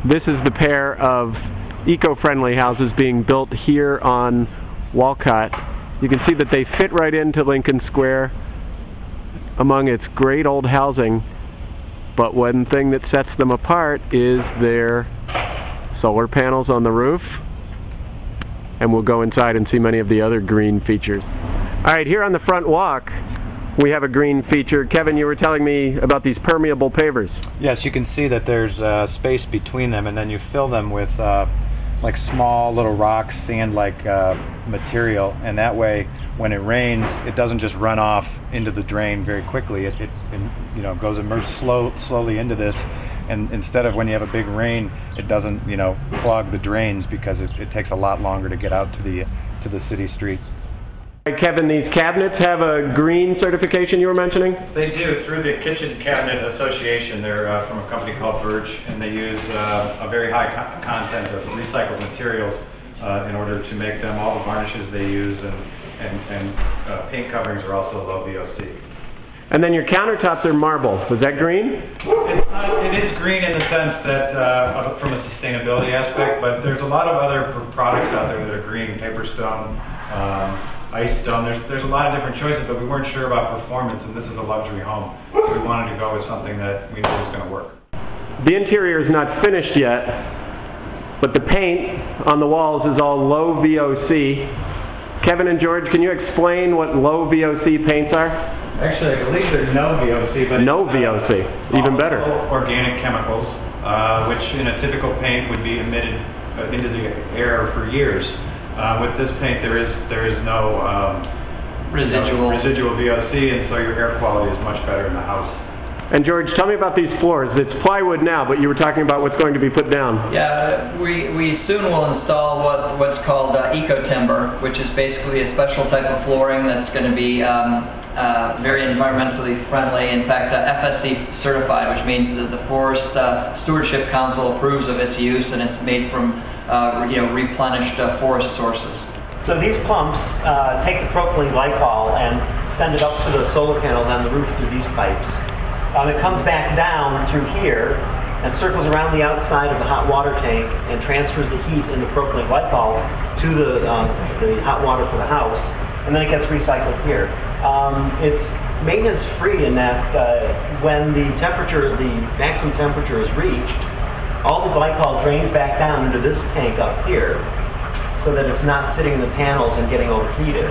This is the pair of eco-friendly houses being built here on Walcott. You can see that they fit right into Lincoln Square among its great old housing, but one thing that sets them apart is their solar panels on the roof, and we'll go inside and see many of the other green features. Alright, here on the front walk we have a green feature. Kevin, you were telling me about these permeable pavers. Yes, you can see that there's space between them, and then you fill them with like small little rocks, sand-like material, and that way when it rains it doesn't just run off into the drain very quickly. It goes immersed slowly into this, and instead of when you have a big rain it doesn't clog the drains, because it takes a lot longer to get out to the city streets. Kevin, these cabinets have a green certification you were mentioning? They do, through the Kitchen Cabinet Association. They're from a company called Birch, and they use a very high content of recycled materials in order to make them. All the varnishes they use and paint coverings are also low VOC. And then your countertops are marble. Was that green? It is green in the sense that from a sustainability aspect, but there's a lot of other products out there that are green. Paper stone, ice stone. There's a lot of different choices, but we weren't sure about performance, and this is a luxury home. So we wanted to go with something that we knew was going to work. The interior is not finished yet, but the paint on the walls is all low VOC. Kevin and George, can you explain what low VOC paints are? Actually, I believe there's no VOC, but no VOC, even better. Organic chemicals, which in a typical paint would be emitted into the air for years. With this paint, there is no residual VOC, and so your air quality is much better in the house. And George, tell me about these floors. It's plywood now, but you were talking about what's going to be put down. Yeah, we soon will install what's called eco-timber, which is basically a special type of flooring that's going to be very environmentally friendly. In fact, FSC certified, which means that the Forest Stewardship Council approves of its use, and it's made from replenished forest sources. So these pumps take the propylene glycol and send it up to the solar panels on the roof through these pipes. It comes back down through here and circles around the outside of the hot water tank and transfers the heat in the propylene glycol to the hot water for the house, and then it gets recycled here. It's maintenance free in that when the maximum temperature is reached, all the glycol drains back down into this tank up here so that it's not sitting in the panels and getting overheated.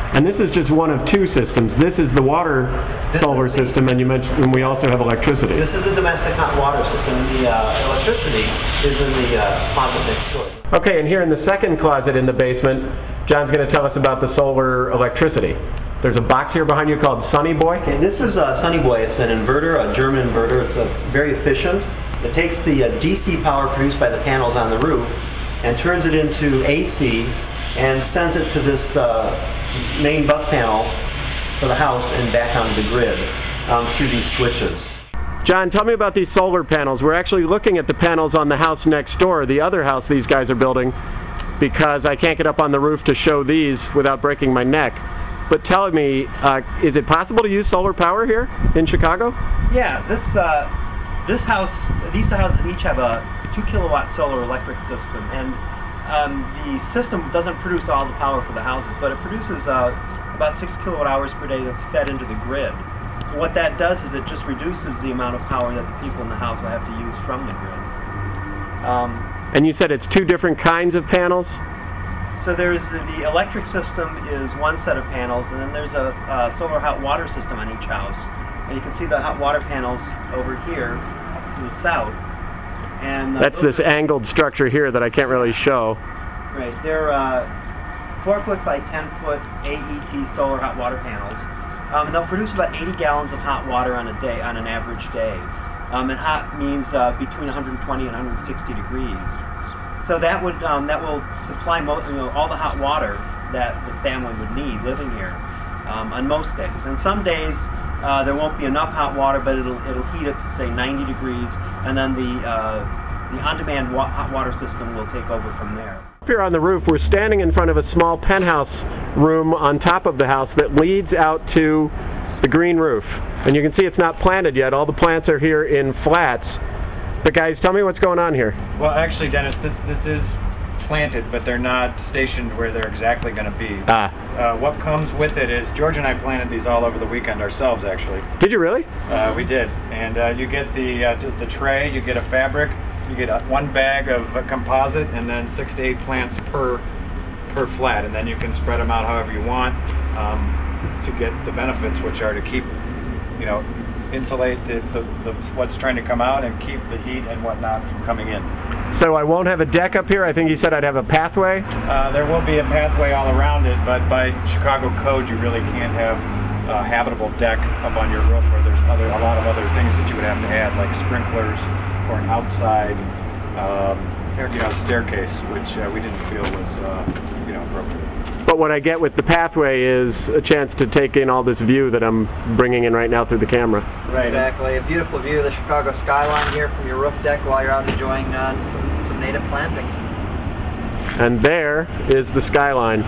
And this is just one of two systems. This is the water solar system, and you mentioned we also have electricity. This is the domestic hot water system. The electricity is in the closet next door. Okay, and here in the second closet in the basement, John's going to tell us about the solar electricity. There's a box here behind you called Sunny Boy. Okay, this is Sunny Boy. It's an inverter, a German inverter. It's very efficient. It takes the DC power produced by the panels on the roof and turns it into AC and sends it to this main bus panel for the house and back onto the grid through these switches. John, tell me about these solar panels. We're actually looking at the panels on the house next door, the other house these guys are building, because I can't get up on the roof to show these without breaking my neck. But tell me, is it possible to use solar power here in Chicago? Yeah, these houses each have a 2 kilowatt solar electric system, and the system doesn't produce all the power for the houses, but it produces about 6 kilowatt hours per day that's fed into the grid. So what that does is it just reduces the amount of power that the people in the house will have to use from the grid. And you said it's two different kinds of panels? So there's the electric system is one set of panels, and then there's a solar hot water system on each house. And you can see the hot water panels over here to the south. And that's this angled structure here that I can't really show. Right. They're 4 foot by 10 foot AET solar hot water panels. And they'll produce about 80 gallons of hot water on a day, on an average day. And hot means between 120 and 160 degrees. So that will supply all the hot water that the family would need living here on most days. And some days there won't be enough hot water, but it'll heat up to say 90 degrees, and then the on-demand hot water system will take over from there. Up here on the roof, we're standing in front of a small penthouse room on top of the house that leads out to the green roof. And you can see it's not planted yet. All the plants are here in flats. But guys, tell me what's going on here. Well, actually, Dennis, this is planted, but they're not stationed where they're exactly going to be. What comes with it is, George and I planted these all over the weekend ourselves, actually. Did you really? We did. And you get the tray, you get a fabric, you get one bag of composite, and then 6 to 8 plants per flat, and then you can spread them out however you want to get the benefits, which are to keep, insulate what's trying to come out and keep the heat and whatnot from coming in. So I won't have a deck up here? I think you said I'd have a pathway? There will be a pathway all around it, but by Chicago code you really can't have a habitable deck up on your roof, or there's a lot of other things that you would have to add, like sprinklers or an outside staircase, which we didn't feel was appropriate. But what I get with the pathway is a chance to take in all this view that I'm bringing in right now through the camera. Right. Exactly. A beautiful view of the Chicago skyline here from your roof deck while you're out enjoying some native plantings. And there is the skyline.